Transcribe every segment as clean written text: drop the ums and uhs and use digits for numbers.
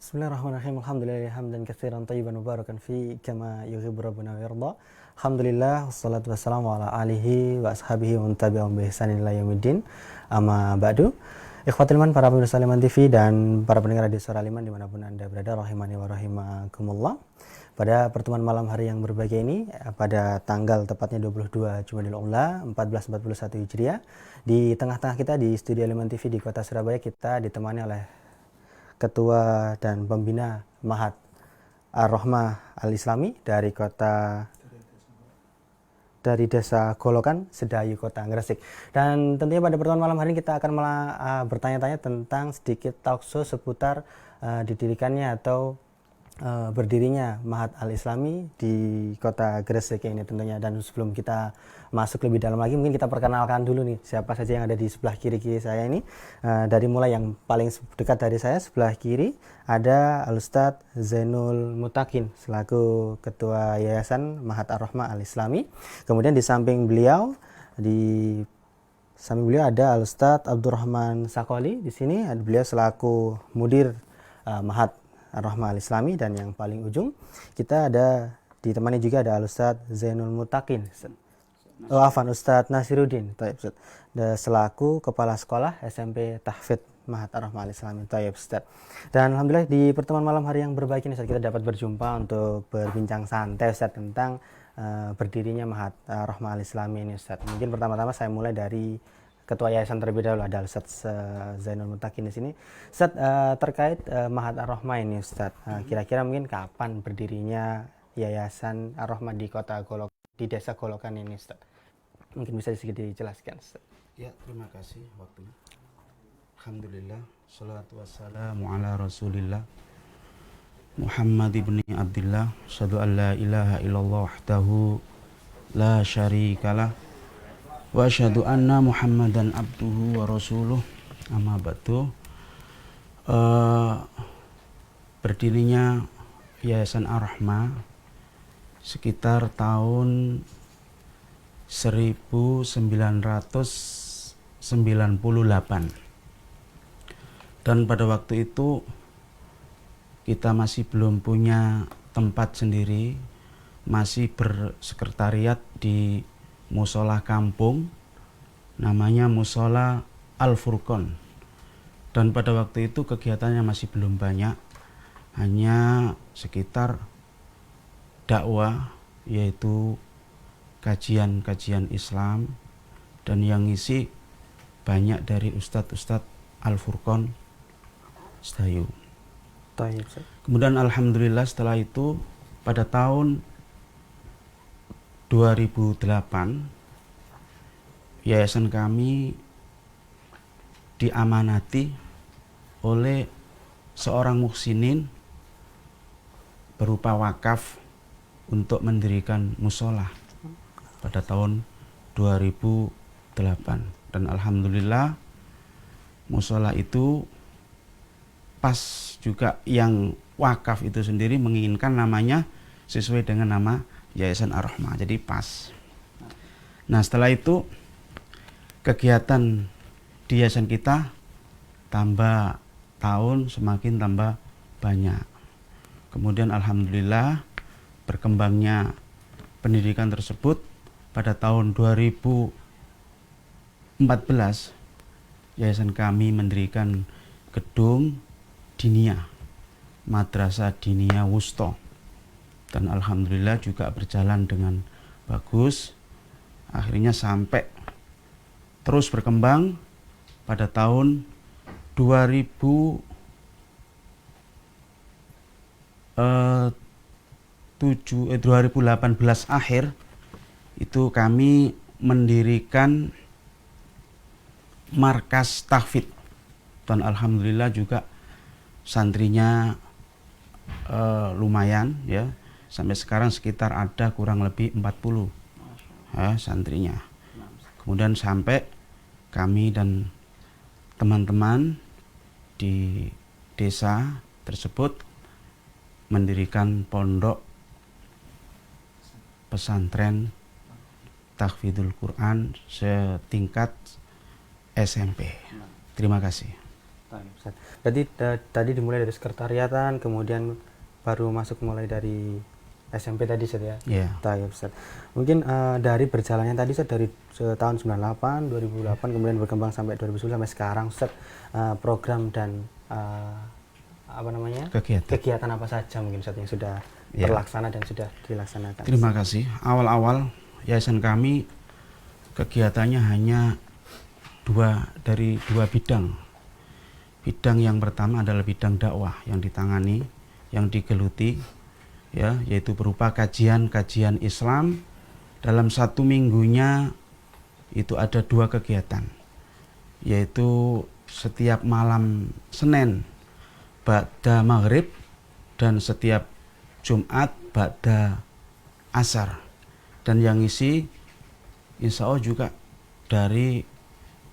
Bismillahirrahmanirrahim. Alhamdulillah hamdan katsiran tayyiban mubarakan fi kama yuhibbu rabbuna wa yarda. Alhamdulillah wassalatu wassalamu ala alihi wa ashabihi wa man tabi'ahum bi ihsanin ila yaumiddin. Amma ba'du. Ikhwatul iman, para pemirsa Liman TV dan para pendengar di Suara Liman dimanapun Anda berada, rahimani wa rahimakumullah. Pada pertemuan malam hari yang berbahagia ini, pada tanggal tepatnya 22 Jumadil Ula 1441 Hijriah, di tengah-tengah kita di studio Liman TV di kota Surabaya, kita ditemani oleh Ketua dan Pembina Mahat Ar-Rahmah Al-Islami dari Desa Golokan, Sedayu, Kota Gresik. Dan tentunya pada pertemuan malam hari ini kita akan bertanya-tanya tentang sedikit talkshow seputar didirikannya atau berdirinya Mahat Al-Islami di Kota Gresik ini tentunya. Dan sebelum kita masuk lebih dalam lagi, mungkin kita perkenalkan dulu nih siapa saja yang ada di sebelah kiri saya ini. Dari mulai yang paling dekat dari saya, sebelah kiri ada Al-Ustadz Zainul Mutakin selaku Ketua Yayasan Mahat Ar-Rahmah Al-Islami. Kemudian di samping beliau ada Al-Ustadz Abdurrahman Sakoli. Di sini ada beliau selaku Mudir Mahat Ar-Rahmah Al-Islami. Dan yang paling ujung kita ada ditemani juga ada Al-Ustadz Zainul Mutakin. Ustadz Nasiruddin selaku Kepala Sekolah SMP Tahfidz Mahat Ar-Rahmah Al-Islami. Ustadz. Dan alhamdulillah di pertemuan malam hari yang berbahagia ini Ustadz, kita dapat berjumpa untuk berbincang santai Ustadz tentang berdirinya Mahat Ar-Rahmah Al-Islami ini Ustadz. Mungkin pertama-tama saya mulai dari Ketua Yayasan terlebih dahulu, ada Ustadz Zainul Mutakin di sini. Ustadz, terkait Mahat Ar-Rahmah ini Ustadz, kira-kira mungkin kapan berdirinya Yayasan Ar-Rahmah di di Desa Golokan ini Ustadz? Mungkin bisa sedikit dijelaskan Ustadz. Ya, terima kasih waktunya. Alhamdulillah, salatu wassalamu ala rasulillah Muhammad ibn Abdillah, asyhadu an la ilaha illallah wahdahu la syarikalah wa asyhadu anna Muhammadan abduhu wa rasuluh. Amma ba'du. Berdirinya Yayasan Ar-Rahmah sekitar tahun 1998. Dan pada waktu itu kita masih belum punya tempat sendiri, masih bersekretariat di musola kampung, namanya Musola Al-Furqon. Dan pada waktu itu kegiatannya masih belum banyak, hanya sekitar dakwah, yaitu kajian-kajian Islam, dan yang ngisi banyak dari ustadz-ustadz Al-Furqon Sedayu. Kemudian alhamdulillah setelah itu pada tahun 2008 yayasan kami diamanati oleh seorang muhsinin berupa wakaf untuk mendirikan musola pada tahun 2008. Dan alhamdulillah musola itu pas juga yang wakaf itu sendiri menginginkan namanya sesuai dengan nama Yayasan Ar-Rahmah, jadi pas. Nah, setelah itu kegiatan di yayasan kita tambah tahun semakin tambah banyak. Kemudian alhamdulillah berkembangnya pendidikan tersebut. Pada tahun 2014 yayasan kami mendirikan gedung Diniyah, Madrasah Diniyah Wusto, dan alhamdulillah juga berjalan dengan bagus. Akhirnya sampai terus berkembang. Pada tahun 2018 akhir itu kami mendirikan markas tahfidz, dan alhamdulillah juga santrinya lumayan ya, sampai sekarang sekitar ada kurang lebih 40 santrinya. Kemudian sampai kami dan teman-teman di desa tersebut mendirikan pondok pesantren tahfidzul Quran setingkat SMP. Terima kasih. Ustaz. Berarti tadi dimulai dari sekretariatan, kemudian baru masuk mulai dari SMP tadi Ustaz ya? Iya. Tayyib Ustaz. Mungkin dari berjalannya tadi Ustaz, dari tahun 98, 2008, kemudian berkembang sampai 2010 sampai sekarang Ustaz, program dan apa namanya? Kegiatan apa saja mungkin Ustaz yang sudah terlaksana dan sudah dilaksanakan? Terima kasih. Awal-awal yayasan kami kegiatannya hanya dari dua bidang. Bidang yang pertama adalah bidang dakwah yang ditangani, yang digeluti, ya, yaitu berupa kajian Islam. Dalam satu minggunya itu ada 2 kegiatan, yaitu setiap malam Senin ba'da maghrib dan setiap Jumat ba'da asar. Dan yang isi insya Allah juga dari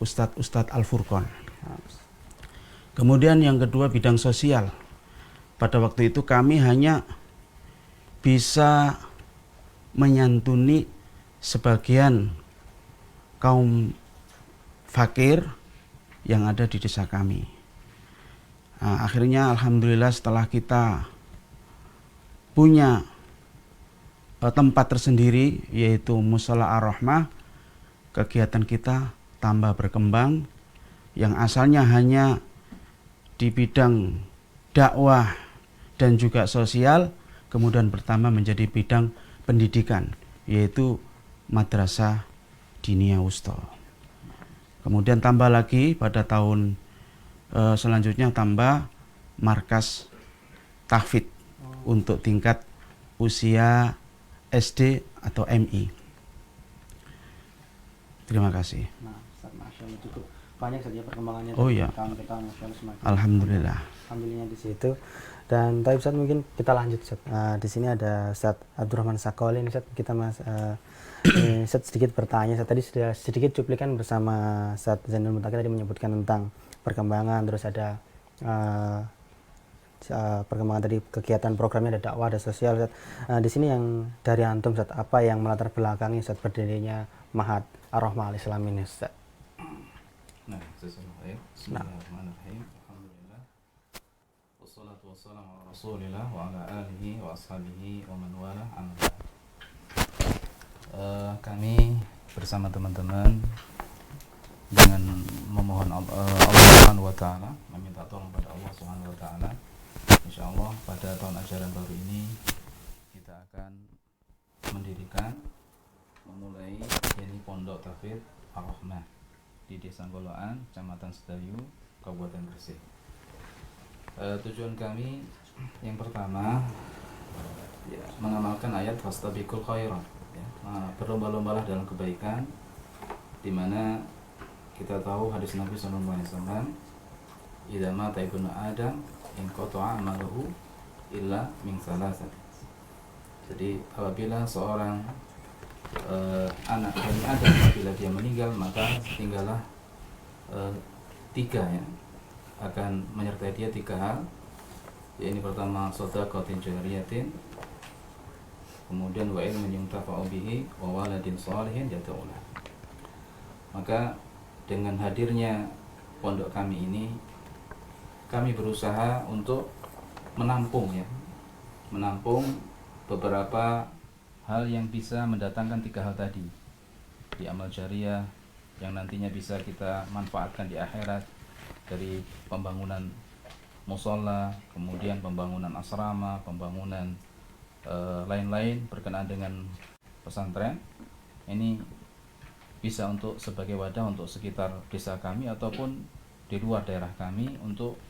Ustadz Al-Furqan. Kemudian yang kedua bidang sosial. Pada waktu itu kami hanya bisa menyantuni sebagian kaum fakir yang ada di desa kami. Nah, akhirnya alhamdulillah setelah kita punya tempat tersendiri yaitu Mushola Ar-Rahmah, kegiatan kita tambah berkembang. Yang asalnya hanya di bidang dakwah dan juga sosial, kemudian bertambah menjadi bidang pendidikan, yaitu Madrasah Diniyah Wusta. Kemudian tambah lagi pada tahun selanjutnya tambah markas tahfidz untuk tingkat usia SD atau MI. Terima kasih. Nah, Ustaz, Masya Allah, cukup banyak saja perkembangannya Oh dari iya. tahun ke tahun, Masya Allah, semakin Alhamdulillah. alhamdulillah di situ. Dan tapi Ustaz, mungkin kita lanjut Ustaz. Di sini ada Ustaz Abdurrahman Sakoli Ustaz. Kita Ustaz sedikit bertanya. Ustaz tadi sudah sedikit cuplikan bersama Ustaz Zainul Muttaqi tadi menyebutkan tentang perkembangan, terus ada perkembangan tadi kegiatan programnya, ada dakwah, ada sosial Ustaz. Di sini yang dari antum Ustaz, apa yang melatar belakangi Ustaz berdirinya Mahat Ar-Rahmah Al-Islam ini Ustaz? Nah, Bismillahirrahmanirrahim. Alhamdulillah. Wassalatu wassalamu ala Rasulillah wa ala alihi wa ashabihi wa man wala amma ba'd. Kami bersama teman-teman dengan memohon Allah Subhanahu wa taala, meminta tolong pada Allah Subhanahu wa taala. Insyaallah pada tahun ajaran baru ini kita akan memulai ini Pondok Tahfidz Ar-Rahmah di Desa Goloan, Kecamatan Sedayu, Kabupaten Gresik. Tujuan kami yang pertama ya, mengamalkan ayat fastabiqul khairat, ya, berlomba-lombalah dalam kebaikan, di mana kita tahu hadis Nabi SAW, idza mata ibnu Adam in qata'a amaluhu illa min salasat. Jadi apabila seorang anak Bani Adam apabila dia meninggal, maka tinggallah 3 ya, akan menyertai dia 3 hal. Ini pertama shadaqatin jariyatin, kemudian wa ilmun yuntafa'u bihi wa waladin shalihin yad'u lahu. Maka dengan hadirnya pondok kami ini, kami berusaha untuk menampung beberapa hal yang bisa mendatangkan 3 hal tadi di amal jariah yang nantinya bisa kita manfaatkan di akhirat, dari pembangunan musola, kemudian pembangunan asrama, pembangunan lain-lain berkenaan dengan pesantren. Ini bisa untuk sebagai wadah untuk sekitar desa kami ataupun di luar daerah kami untuk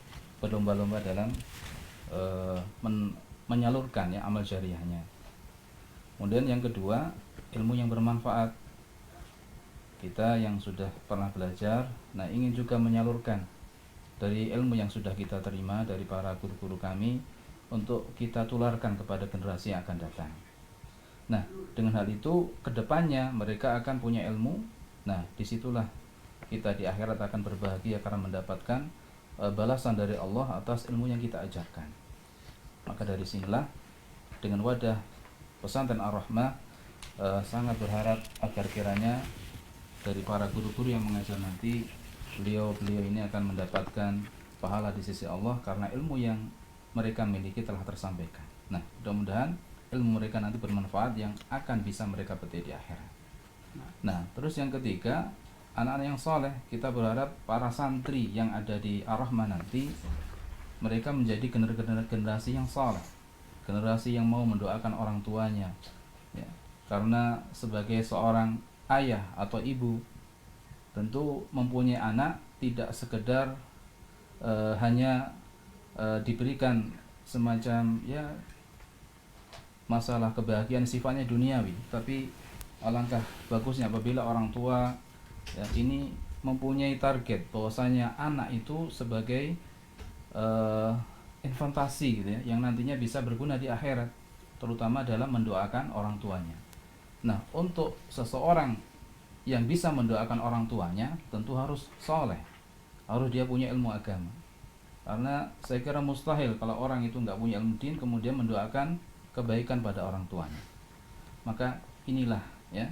berlomba-lomba dalam menyalurkan ya amal jariahnya. Kemudian yang kedua, ilmu yang bermanfaat. Kita yang sudah pernah belajar, nah ingin juga menyalurkan dari ilmu yang sudah kita terima dari para guru-guru kami untuk kita tularkan kepada generasi yang akan datang. Nah, dengan hal itu kedepannya mereka akan punya ilmu. Nah, disitulah kita di akhirat akan berbahagia karena mendapatkan balasan dari Allah atas ilmu yang kita ajarkan. Maka dari sinilah dengan wadah pesantren Ar-Rahmah sangat berharap agar kiranya dari para guru-guru yang mengajar nanti, beliau ini akan mendapatkan pahala di sisi Allah karena ilmu yang mereka miliki telah tersampaikan. Nah, mudah-mudahan ilmu mereka nanti bermanfaat yang akan bisa mereka petik di akhirat. Nah, terus yang ketiga, anak-anak yang soleh, kita berharap para santri yang ada di Ar-Rahmah nanti mereka menjadi generasi yang soleh, generasi yang mau mendoakan orang tuanya, ya. Karena sebagai seorang ayah atau ibu, tentu mempunyai anak tidak sekedar hanya diberikan semacam ya masalah kebahagiaan sifatnya duniawi, tapi alangkah bagusnya apabila orang tua ya ini mempunyai target bahwasanya anak itu sebagai investasi gitu ya, yang nantinya bisa berguna di akhirat, terutama dalam mendoakan orang tuanya. Nah, untuk seseorang yang bisa mendoakan orang tuanya tentu harus soleh, harus dia punya ilmu agama. Karena saya kira mustahil kalau orang itu nggak punya ilmu din kemudian mendoakan kebaikan pada orang tuanya. Maka inilah ya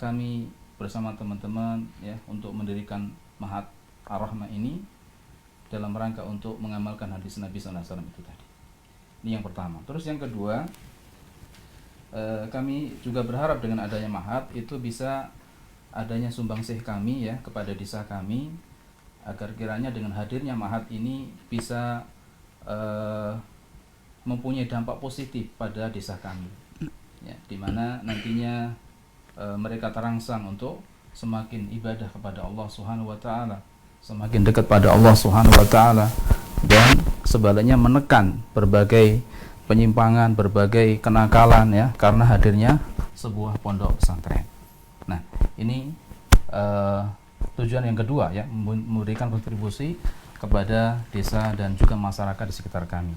kami bersama teman-teman ya untuk mendirikan Mahat Ar-Rahmah ini dalam rangka untuk mengamalkan hadis Nabi SAW itu tadi. Ini yang pertama. Terus yang kedua, kami juga berharap dengan adanya Mahat itu bisa adanya sumbangsih kami ya kepada desa kami, agar kiranya dengan hadirnya Mahat ini bisa mempunyai dampak positif pada desa kami, ya, dimana nantinya mereka terangsang untuk semakin ibadah kepada Allah Subhanahu Wa Taala, semakin dekat pada Allah Subhanahu Wa Taala, dan sebaliknya menekan berbagai penyimpangan, berbagai kenakalan ya karena hadirnya sebuah pondok pesantren. Nah, ini tujuan yang kedua ya, memberikan kontribusi kepada desa dan juga masyarakat di sekitar kami.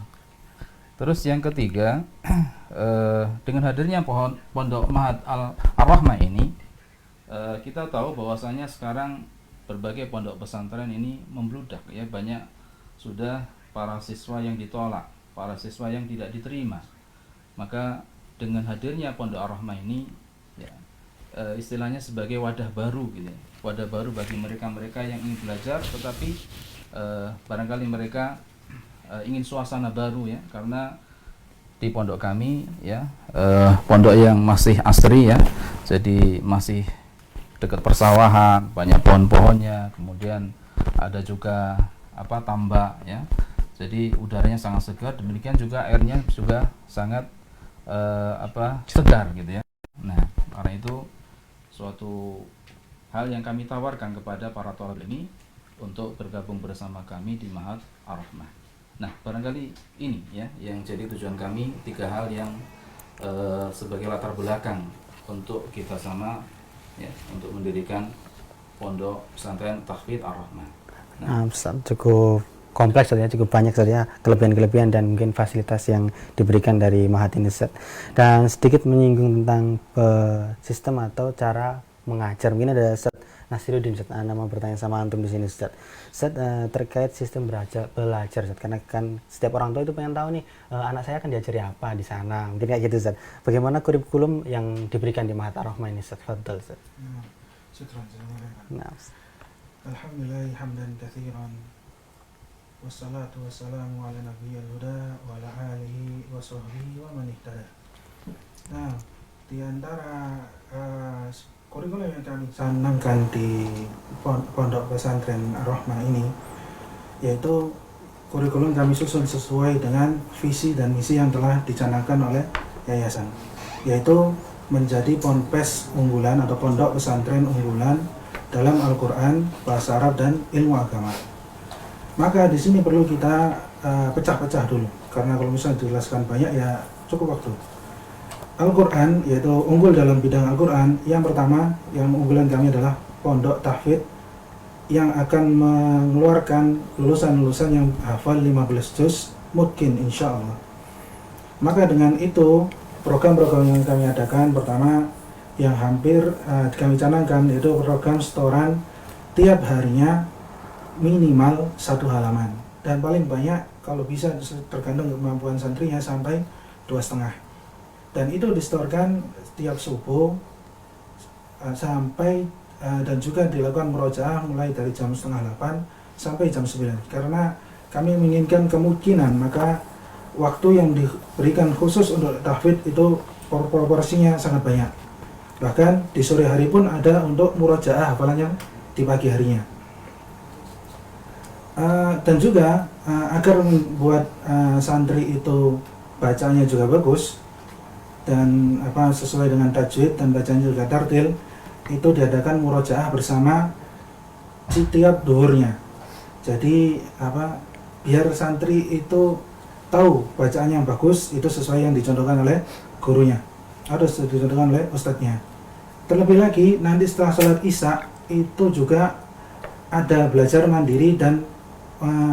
Terus yang ketiga, dengan hadirnya pondok Mahat Ar-Rahmah ini, kita tahu bahwasanya sekarang berbagai pondok pesantren ini membludak ya, banyak sudah para siswa yang ditolak, para siswa yang tidak diterima. Maka dengan hadirnya pondok Ar-Rahmah ini ya, istilahnya sebagai wadah baru gitu ya, wadah baru bagi mereka-mereka yang ingin belajar tetapi barangkali mereka ingin suasana baru ya, karena di pondok kami ya pondok yang masih asri ya, jadi masih dekat persawahan, banyak pohon-pohonnya, kemudian ada juga tambak ya, jadi udaranya sangat segar, demikian juga airnya juga sangat segar gitu ya. Nah, karena itu suatu hal yang kami tawarkan kepada para thalib ini untuk bergabung bersama kami di Mahat Ar-Rahmah. Nah, barangkali ini ya yang jadi tujuan kami, tiga hal yang sebagai latar belakang untuk kita sama ya untuk mendirikan pondok pesantren Tahfidz Ar-Rahmah. Nah, cukup kompleks ya, cukup banyak saja kelebihan-kelebihan dan mungkin fasilitas yang diberikan dari Mahat ini, Ustaz. Dan sedikit menyinggung tentang sistem atau cara mengajar. Mungkin ada Ustaz Nasiruddin, Ustaz, mau bertanya sama antum di sini, Ustaz. Ustaz, terkait sistem belajar, Ustaz, karena kan setiap orang tua itu pengen tahu nih, anak saya akan diajari apa di sana, mungkin kayak gitu, Ustaz. Bagaimana kurikulum yang diberikan di Mahat Ar-Rahmah ini, Ustaz? Fadhal, Ustaz. Nah, Alhamdulillah hamdan katsiran wassalatu wassalamu ala nabiyyil huda wa ala alihi wa sahbihi wa man ihtada. Nah, di antara kurikulum yang kami canangkan di pondok pesantren Ar-Rahmah ini, yaitu kurikulum kami susun sesuai dengan visi dan misi yang telah dicanangkan oleh yayasan, yaitu menjadi ponpes unggulan atau pondok pesantren unggulan dalam Al-Quran, bahasa Arab, dan ilmu agama. Maka di sini perlu kita pecah-pecah dulu, karena kalau misalnya dijelaskan banyak ya cukup waktu. Al-Quran, yaitu unggul dalam bidang Al-Quran, yang pertama, yang unggulan kami adalah Pondok Tahfidz yang akan mengeluarkan lulusan-lulusan yang hafal 15 juz mungkin insya Allah. Maka dengan itu, program-program yang kami adakan, pertama yang hampir kami canangkan yaitu program setoran tiap harinya minimal 1 halaman, dan paling banyak kalau bisa tergantung kemampuan santrinya sampai 2,5, dan itu disetorkan setiap subuh sampai dan juga dilakukan murojaah mulai dari jam 7:30 sampai jam 9 karena kami menginginkan kemungkinan maka waktu yang diberikan khusus untuk tahfidz itu proporsinya sangat banyak. Bahkan di sore hari pun ada untuk murojaah hafalannya di pagi harinya. Dan juga agar membuat santri itu bacanya juga bagus dan sesuai dengan tajwid dan bacanya juga tartil, itu diadakan murojaah bersama setiap duhurnya. Jadi biar santri itu tahu bacaan yang bagus itu sesuai yang dicontohkan oleh gurunya atau dicontohkan oleh ustadznya. Terlebih lagi nanti setelah sholat isya itu juga ada belajar mandiri dan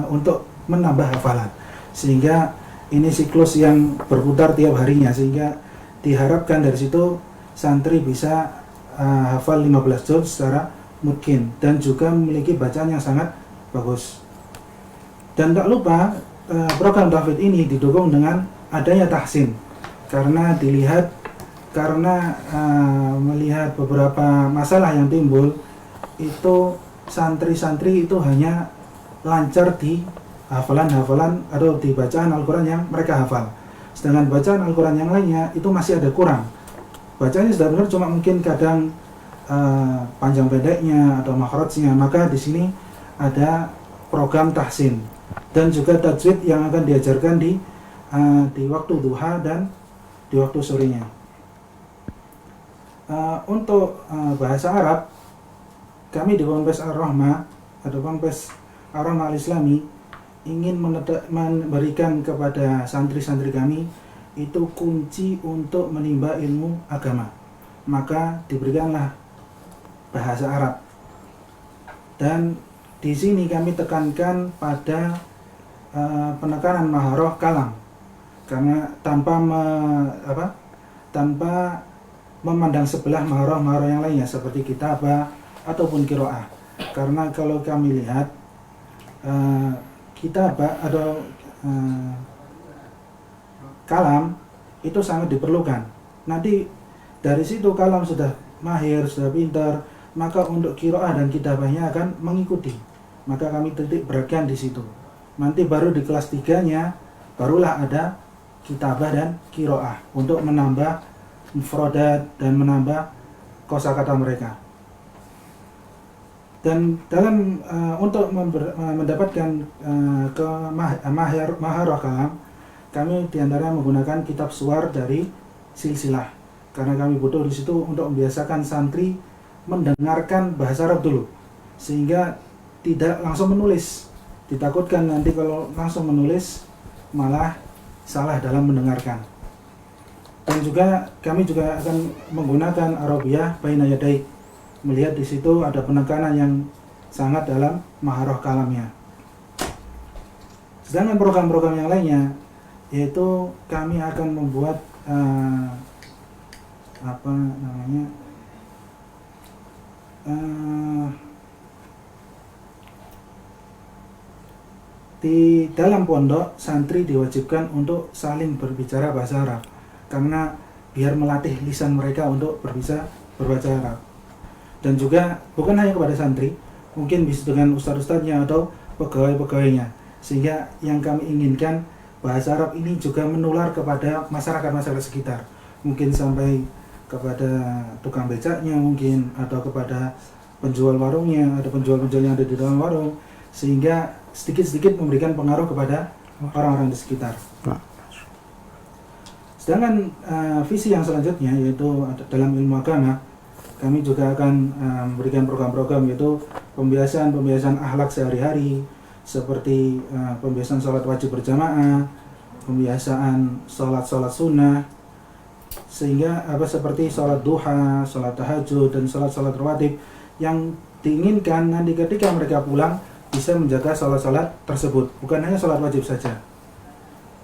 untuk menambah hafalan, sehingga ini siklus yang berputar tiap harinya, sehingga diharapkan dari situ santri bisa hafal 15 juz secara mungkin dan juga memiliki bacaan yang sangat bagus. Dan tak lupa program tahfidz ini didukung dengan adanya tahsin, karena melihat beberapa masalah yang timbul itu santri-santri itu hanya lancar di hafalan atau di bacaan Al-Quran yang mereka hafal, sedangkan bacaan Al-Quran yang lainnya itu masih ada kurang. Bacaannya sudah benar, cuma mungkin kadang panjang pendeknya atau makhrajnya. Maka di sini ada program tahsin dan juga tajwid yang akan diajarkan di waktu duha dan di waktu sorenya. Untuk bahasa Arab, kami di Ponpes Ar-Rahmah atau Ponpes Ar-Rahmah Al-Islami ingin memberikan kepada santri-santri kami itu kunci untuk menimba ilmu agama. Maka diberikanlah bahasa Arab. Dan di sini kami tekankan pada penekanan maharoh kalam, karena tanpa memandang sebelah maharoh yang lainnya seperti kitabah ataupun qiraah. Karena kalau kami lihat kitabah atau kalam itu sangat diperlukan. Nanti dari situ kalam sudah mahir, sudah pintar, maka untuk qiraah dan kitabahnya akan mengikuti. Maka kami titik beratkan di situ. Nanti baru di kelas 3-nya barulah ada kitabah dan qiraah untuk menambah mufradat dan menambah kosakata mereka. Dan dalam untuk mendapatkan maharah kalam, kami diantaranya menggunakan kitab suar dari silsilah, karena kami butuh di situ untuk membiasakan santri mendengarkan bahasa Arab dulu, sehingga tidak langsung menulis. Ditakutkan nanti kalau langsung menulis malah salah dalam mendengarkan. Dan juga kami juga akan menggunakan Arabiyah baina yadai, melihat di situ ada penekanan yang sangat dalam maharah kalamnya. Sedangkan program-program yang lainnya, yaitu kami akan membuat di dalam pondok santri diwajibkan untuk saling berbicara bahasa Arab, karena biar melatih lisan mereka untuk berbaca Arab. Dan juga bukan hanya kepada santri, mungkin bisa dengan ustadz-ustadznya atau pegawai-pegawainya, sehingga yang kami inginkan bahasa Arab ini juga menular kepada masyarakat-masyarakat sekitar, mungkin sampai kepada tukang becaknya mungkin, atau kepada penjual warungnya, atau penjual-penjual yang ada di dalam warung, sehingga sedikit-sedikit memberikan pengaruh kepada orang-orang di sekitar. Sedangkan visi yang selanjutnya, yaitu dalam ilmu agama, kami juga akan memberikan program-program, yaitu pembiasaan akhlak sehari-hari, seperti pembiasaan sholat wajib berjamaah, pembiasaan sholat sunnah, sehingga seperti sholat duha, sholat tahajud, dan sholat rawatib yang diinginkan nanti ketika mereka pulang bisa menjaga sholat tersebut, bukan hanya sholat wajib saja.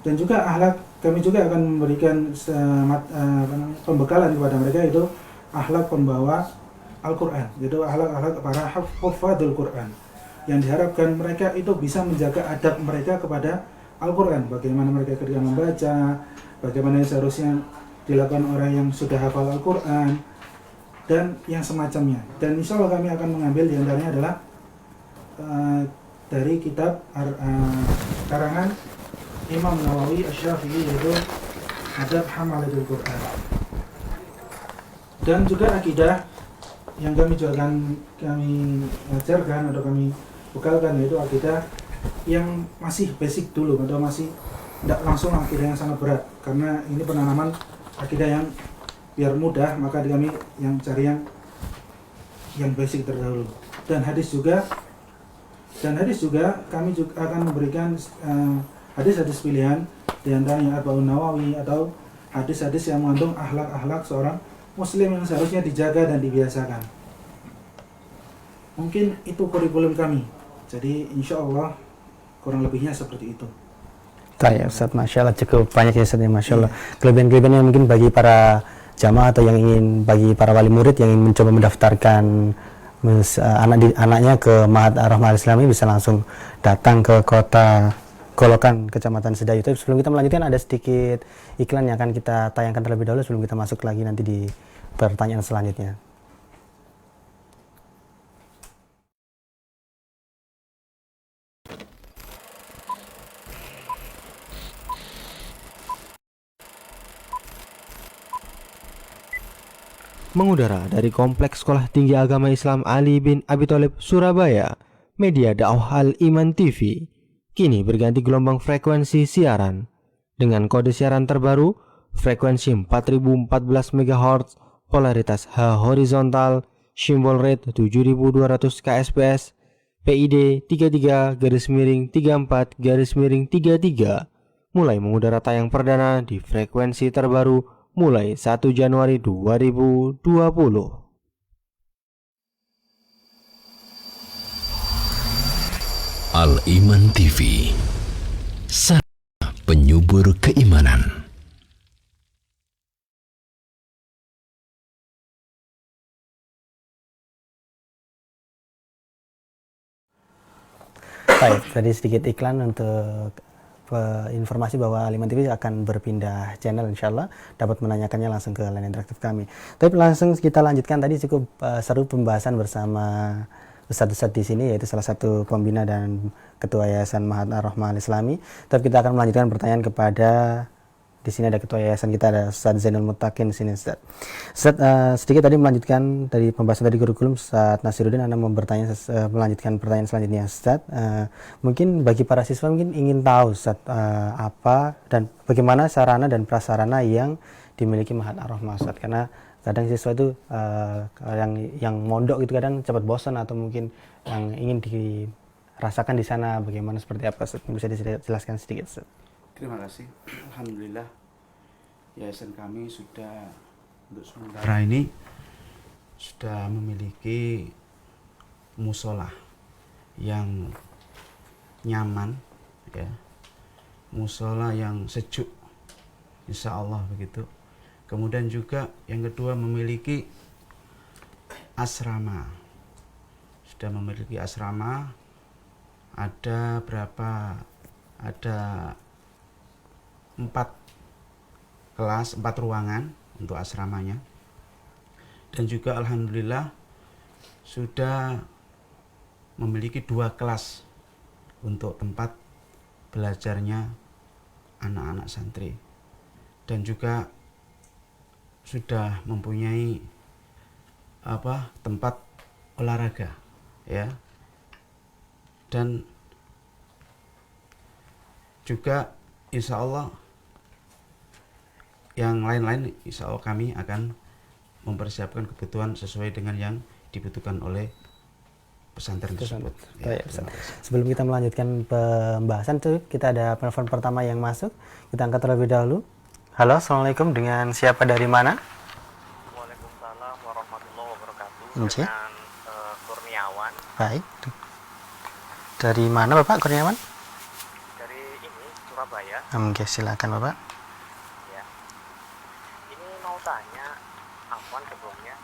Dan juga akhlak, kami juga akan memberikan pembekalan kepada mereka, itu akhlak pembawa Al-Quran, yaitu akhlak para hafadul Quran, yang diharapkan mereka itu bisa menjaga adab mereka kepada Al-Quran, bagaimana mereka ketika membaca, bagaimana seharusnya dilakukan orang yang sudah hafal Al-Quran, dan yang semacamnya. Dan insya Allah kami akan mengambil diantaranya adalah dari kitab karangan Imam Nawawi Asy-Syafi'i, yaitu Adab Hamalatul Quran. Dan juga akidah yang kami ajarkan atau kami bekalkan, yaitu akidah yang masih basic dulu, atau masih tidak langsung akidah yang sangat berat, karena ini penanaman akidah yang biar mudah, maka kami yang cari yang basic terdahulu. Dan hadis juga kami juga akan memberikan hadis-hadis pilihan, diantaranya Arba'un Nawawi atau hadis-hadis yang mengandung akhlak-akhlak seorang muslim yang seharusnya dijaga dan dibiasakan. Mungkin itu kurikulum kami. Jadi insya Allah kurang lebihnya seperti itu. Ya Ustaz, Masya Allah, cukup banyak ya Ustaz, ya, Masya Allah. Kelebihan-kelebihan yang mungkin bagi para jamaah atau yang ingin, bagi para wali murid yang ingin mencoba mendaftarkan anaknya ke Ma'had Ar-Rahmah Al-Islami, bisa langsung datang ke kota Kolokan, Kecamatan Sedayu. Tapi sebelum kita melanjutkan, ada sedikit iklan yang akan kita tayangkan terlebih dahulu sebelum kita masuk lagi nanti di pertanyaan selanjutnya. Mengudara dari Kompleks Sekolah Tinggi Agama Islam Ali bin Abi Thalib, Surabaya, media dakwah Al-Iman TV kini berganti gelombang frekuensi siaran dengan kode siaran terbaru, frekuensi 4014 MHz, polaritas H horizontal, simbol rate 7200 kSPS, PID 33-34-33, mulai mengudara tayang perdana di frekuensi terbaru mulai 1 Januari 2020. Al-Iman TV, sarana penyubur keimanan. Baik, tadi sedikit iklan untuk informasi bahwa Al-Iman TV akan berpindah channel, insyaallah dapat menanyakannya langsung ke line interaktif kami. Tapi langsung kita lanjutkan, tadi cukup seru pembahasan bersama Ustadz-Ustadz di sini, yaitu salah satu pembina dan ketua Yayasan Ma'had Ar-Rahmah Al-Islami. Tapi kita akan melanjutkan pertanyaan kepada, di sini ada ketua yayasan kita, ada Ustadz Zainul Muttaqin di sini, Ustadz. Ustadz, sedikit tadi melanjutkan dari pembahasan tadi kurikulum, Ustadz Nasiruddin, Anda mau bertanya, melanjutkan pertanyaan selanjutnya, Ustadz. Mungkin bagi para siswa mungkin ingin tahu, Ustadz, apa dan bagaimana sarana dan prasarana yang dimiliki Ma'had Ar-Rahmah, Ustadz, karena kadang siswa itu yang mondok itu kadang cepat bosan, atau mungkin yang ingin dirasakan di sana bagaimana, seperti apa, Ustadz? Bisa dijelaskan sedikit, Ustadz? Terima kasih. Alhamdulillah, yayasan kami sudah untuk sementara ini sudah memiliki musola yang nyaman, ya, musola yang sejuk, insya Allah begitu. Kemudian juga yang kedua memiliki asrama, sudah memiliki asrama. Ada berapa? Ada 4 kelas, 4 ruangan untuk asramanya. Dan juga alhamdulillah sudah memiliki 2 kelas untuk tempat belajarnya anak-anak santri. Dan juga sudah mempunyai tempat olahraga, ya. Dan juga insya Allah yang lain-lain, insya Allah kami akan mempersiapkan kebutuhan sesuai dengan yang dibutuhkan oleh pesantren tersebut. Ya, sebelum kita melanjutkan pembahasan tuh, kita ada telepon pertama yang masuk. Kita angkat terlebih dahulu. Halo, assalamualaikum. Dengan siapa, dari mana? Waalaikumsalam warahmatullahi wabarakatuh. Oke. Dengan Kurniawan. Baik. Dari mana Bapak Kurniawan? Dari ini Surabaya. Oke, silakan Bapak. Ya. Ini mau tanya, Afwan sebelumnya,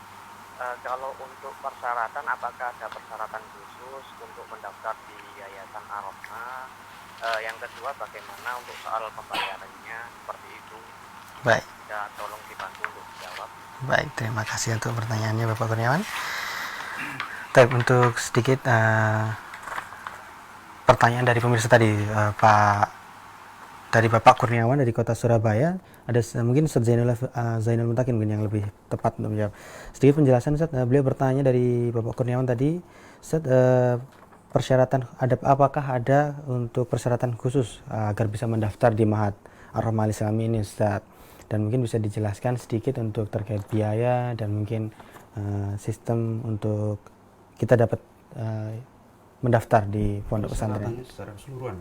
kalau untuk persyaratan, apakah ada persyaratan khusus untuk mendaftar di Yayasan Ar-Rahmah? Yang kedua, bagaimana untuk soal pembayarannya, seperti itu? Baik. Ya, tolong dibantu untuk dijawab. Baik, terima kasih untuk pertanyaannya Bapak Kurniawan. Untuk sedikit pertanyaan dari pemirsa tadi, dari Bapak Kurniawan dari Kota Surabaya. Ada mungkin Ustaz Zainul Mutakin mungkin yang lebih tepat untuk menjawab. Sedikit penjelasan Ustaz, beliau bertanya dari Bapak Kurniawan tadi, Ustaz, persyaratan apakah ada untuk persyaratan khusus agar bisa mendaftar di Mahat Ar-Rahmah Al-Islami ini Ustaz? Dan mungkin bisa dijelaskan sedikit untuk terkait biaya dan mungkin sistem untuk kita dapat mendaftar di pondok pesantren. Persyaratannya secara keseluruhan.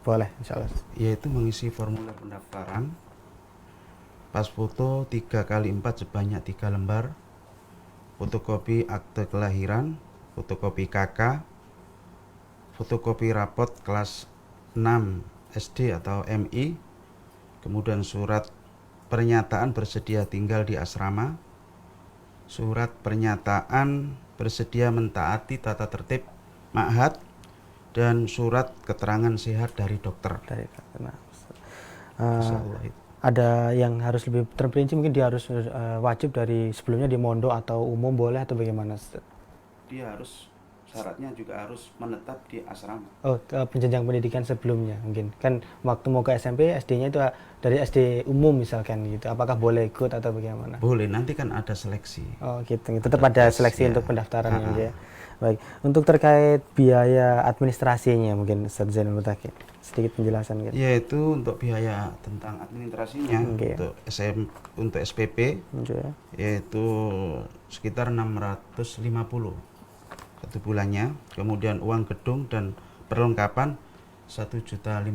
Boleh, insya Allah. Yaitu mengisi formulir pendaftaran, pas foto 3x4 sebanyak 3 lembar, fotokopi akte kelahiran, fotokopi KK, fotokopi rapot kelas 6 SD atau MI, kemudian surat pernyataan bersedia tinggal di asrama, surat pernyataan bersedia mentaati tata tertib ma'had, dan surat keterangan sehat dari dokter. Ada yang harus lebih terperinci, mungkin dia harus wajib dari sebelumnya di mondok atau umum boleh atau bagaimana? Dia harus, syaratnya juga harus menetap di asrama. Oh, penjenjang pendidikan sebelumnya mungkin. Kan waktu mau ke SMP, SD-nya itu dari SD umum misalkan gitu. Apakah boleh ikut atau bagaimana? Boleh, nanti kan ada seleksi. Oh gitu, tetap ada seleksi ya, untuk pendaftaran ya. Baik, untuk terkait biaya administrasinya mungkin Ustaz Zainul Mutakin, sedikit penjelasan gitu. Yaitu untuk biaya tentang administrasinya untuk SPP yaitu sekitar 650 satu bulannya. Kemudian uang gedung dan perlengkapan 1.500.000.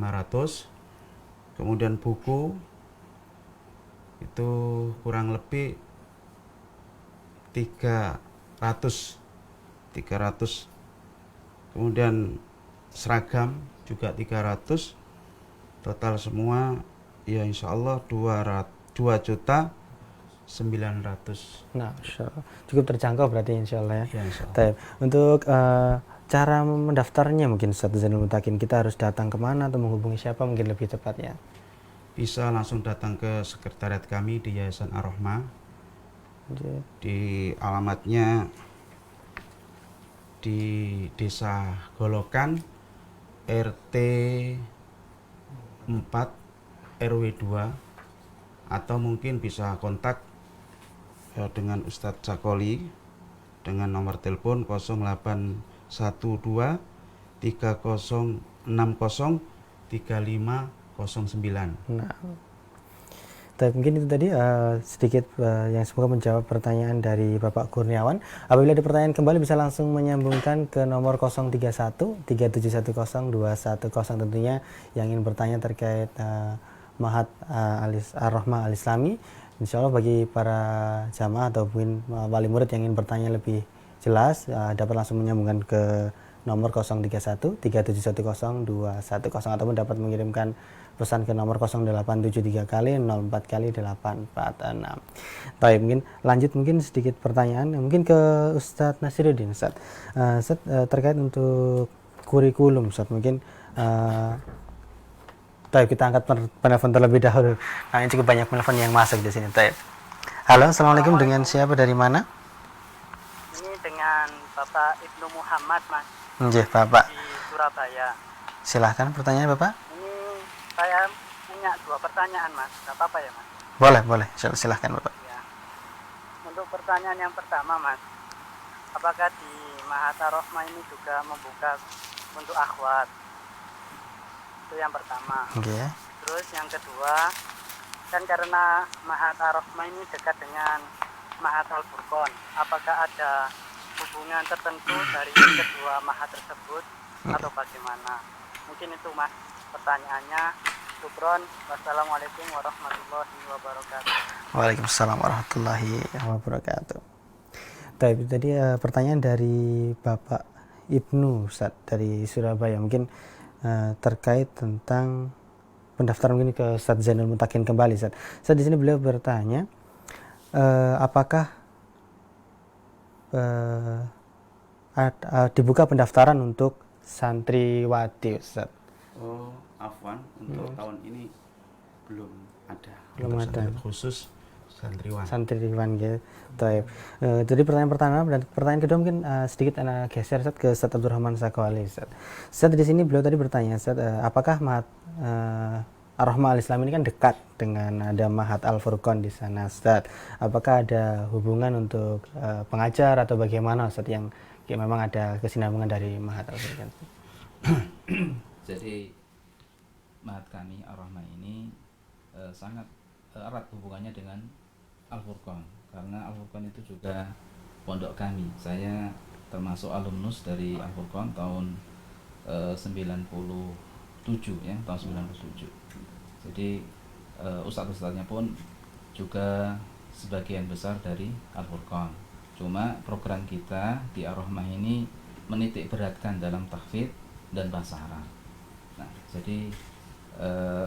Kemudian buku itu kurang lebih 300. Kemudian seragam juga 300. Total semua ya insya Allah 2.900.000. Nah, cukup terjangkau berarti insya Allah ya. Ya insya Allah. Untuk cara mendaftarnya mungkin Ustaz Zainul Mutakin, kita harus datang kemana atau menghubungi siapa mungkin lebih tepatnya? Bisa langsung datang ke sekretariat kami di Yayasan Ar-Rahmah. Di alamatnya di Desa Golokan, RT 4 RW 2, atau mungkin bisa kontak dengan Ustadz Sakoli dengan nomor telepon 0812 3060 3509. Nah, mungkin itu tadi sedikit yang semoga menjawab pertanyaan dari Bapak Kurniawan. Apabila ada pertanyaan kembali bisa langsung menyambungkan ke nomor 031 3710 210 tentunya yang ingin bertanya terkait Mahat Ar-Rahmah Al-Islami. Insya Allah bagi para jamaah ataupun wali murid yang ingin bertanya lebih jelas dapat langsung menyambungkan ke nomor 031 3710 210 ataupun dapat mengirimkan pesan ke nomor 0873 kali 04 kali 846. Baik, mungkin lanjut mungkin sedikit pertanyaan mungkin ke Ustadz Nasiruddin. Ustadz, terkait untuk kurikulum Ustadz, mungkin kita angkat penelpon terlebih dahulu. Nah, ini cukup banyak penelpon yang masuk di sini. Halo, assalamualaikum, dengan siapa dari mana? Ini dengan Bapak Ibnu Muhammad, Mas. Nggih, Bapak. Di Surabaya. Silahkan pertanyaan Bapak. Saya punya 2 pertanyaan, Mas. Gak apa-apa ya, Mas? Boleh. Silahkan Bapak. Ya. Untuk pertanyaan yang pertama, Mas. Apakah di Mahat Ar-Rahmah ini juga membuka untuk akhwat? Itu yang pertama. Okay. Terus yang kedua, kan karena Mahat Ar-Rahmah ini dekat dengan Mahat Al-Furqon. Apakah ada hubungan tertentu dari kedua mahat tersebut atau bagaimana? Mungkin itu, Mas, pertanyaannya. Syukron. Wassalamualaikum warahmatullahi wabarakatuh. Waalaikumsalam warahmatullahi wabarakatuh. Tadi pertanyaan dari Bapak Ibnu Ustaz dari Surabaya, mungkin terkait tentang pendaftaran ini ke Ustaz Zainul Mutakin kembali. Ustaz di sini beliau bertanya apakah dibuka pendaftaran untuk santriwati Ustaz? Oh, afwan, untuk tahun ini belum ada. Belum ada. Khusus santriwan gitu. Taib. Jadi pertanyaan pertama dan pertanyaan kedua mungkin sedikit geser Ustaz ke Ustaz Abdurrahman Sakhawali. Ustaz di sini beliau tadi bertanya Ustaz, apakah Mahat Ar-Rahmah Al-Islam ini kan dekat dengan ada Mahat Al-Furqan di sana Ustaz. Apakah ada hubungan untuk pengajar atau bagaimana Ustaz yang memang ada kesinambungan dari Mahat Al-Furqan? Jadi Mahat kami Ar-Rahmah ini sangat erat hubungannya dengan Al-Furqan, karena Al-Furqan itu juga pondok kami. Saya termasuk alumnus dari Al-Furqan tahun 97 ya, tahun 97. Jadi ustadz-ustadznya pun juga sebagian besar dari Al-Furqan. Cuma program kita di Ar-Rahmah ini menitik beratkan dalam tahfidz dan bahasa Arab. Nah, jadi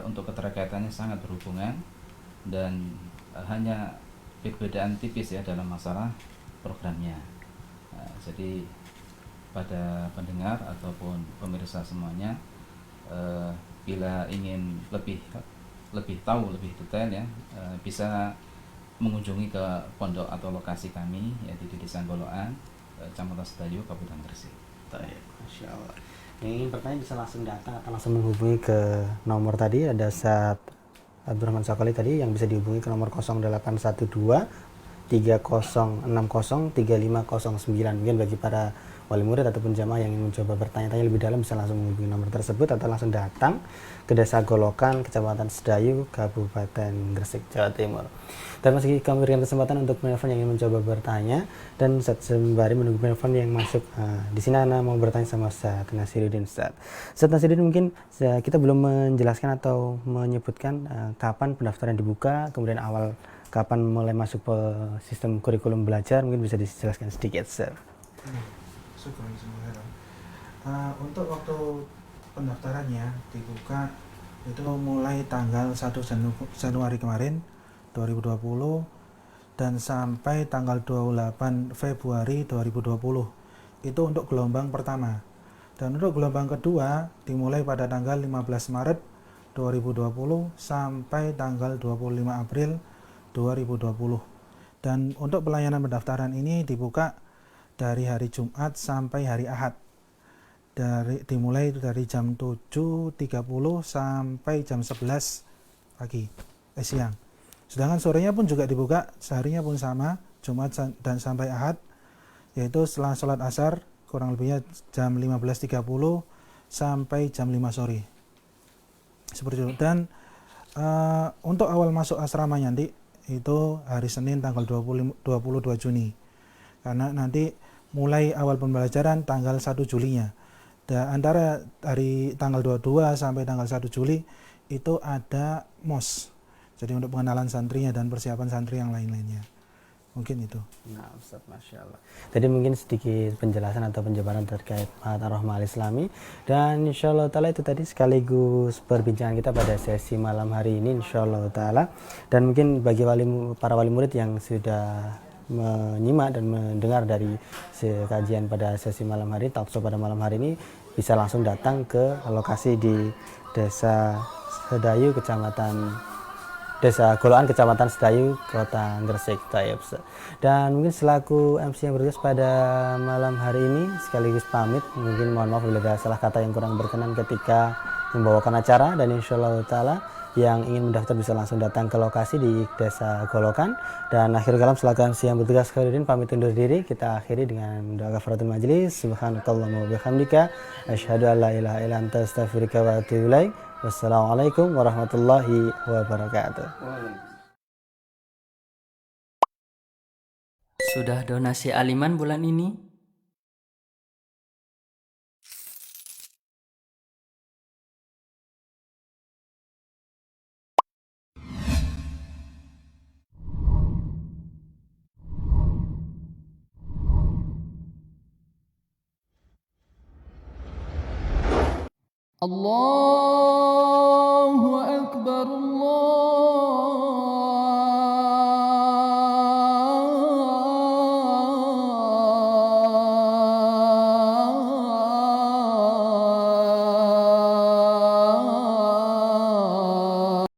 untuk keterkaitannya sangat berhubungan dan hanya perbedaan tipis ya dalam masalah programnya. Jadi pada pendengar ataupun pemirsa semuanya, bila ingin lebih tahu lebih detail ya, bisa mengunjungi ke pondok atau lokasi kami yaitu di Desa Goloan, Kecamatan Sedayu, Kabupaten Gresik. Masya Allah. Yang ingin bertanya bisa langsung datang atau langsung menghubungi ke nomor tadi, ada Ustaz Abdurrahman Sakhawali tadi yang bisa dihubungi ke nomor 0812 3060 3509. Mungkin bagi para wali murid ataupun jamaah yang ingin mencoba bertanya-tanya lebih dalam bisa langsung menghubungi nomor tersebut atau langsung datang ke Desa Golokan, Kecamatan Sedayu, Kabupaten Gresik, Jawa Timur. Dan masih kami berikan kesempatan untuk penelpon yang ingin mencoba bertanya, dan sembari menunggu penelpon yang masuk, di sini Ana mau bertanya sama Ustaz Nasiruddin. Ustaz Nasiruddin, mungkin kita belum menjelaskan atau menyebutkan kapan pendaftaran dibuka, kemudian awal kapan mulai masuk ke sistem kurikulum belajar, mungkin bisa dijelaskan sedikit, Ustaz. Untuk waktu pendaftarannya dibuka itu mulai tanggal 1 Januari kemarin 2020 dan sampai tanggal 28 Februari 2020. Itu untuk gelombang pertama. Dan untuk gelombang kedua dimulai pada tanggal 15 Maret 2020 sampai tanggal 25 April 2020. Dan untuk pelayanan pendaftaran ini dibuka dari hari Jumat sampai hari Ahad. Dimulai dari jam 7.30 sampai jam 11 pagi, siang. Sedangkan sorenya pun juga dibuka, seharinya pun sama, Jumat dan sampai Ahad, yaitu setelah sholat asar, kurang lebihnya jam 15.30 sampai jam 5 sore. Seperti itu. Dan untuk awal masuk asrama nanti, itu hari Senin tanggal 22 Juni. Karena nanti mulai awal pembelajaran tanggal 1 Julinya. Dan antara hari tanggal 22 sampai tanggal 1 Juli itu ada MOS. Jadi untuk pengenalan santrinya dan persiapan santri yang lain-lainnya. Mungkin itu. Nah, Ustaz, Masya Allah. Tadi mungkin sedikit penjelasan atau penjabaran terkait Mahat Ar-Rahmah Al-Islami. Dan insya Allah ta'ala itu tadi sekaligus perbincangan kita pada sesi malam hari ini, insya Allah ta'ala. Dan mungkin bagi para wali murid yang sudah menyimak dan mendengar dari kajian pada sesi malam hari, talkshow pada malam hari ini, bisa langsung datang ke lokasi di Desa Sedayu, Desa Goloan, Kecamatan Sedayu, Kota Gresik. Dan mungkin selaku MC yang bertugas pada malam hari ini sekaligus pamit, mungkin mohon maaf bila ada salah kata yang kurang berkenan ketika membawakan acara, dan insyaallah ta'ala yang ingin mendaftar bisa langsung datang ke lokasi di Desa Golokan. Dan akhir kalam selaku MC yang bertugas Khairuddin pamit undur diri. Kita akhiri dengan doa kafaratul majelis. Subhanakallahumma wa bihamdika asyhadu an la ilaha illa anta astaghfiruka wa atubu ilaik. Wassalamualaikum warahmatullahi wabarakatuh. Sudah donasi aliman bulan ini? الله أكبر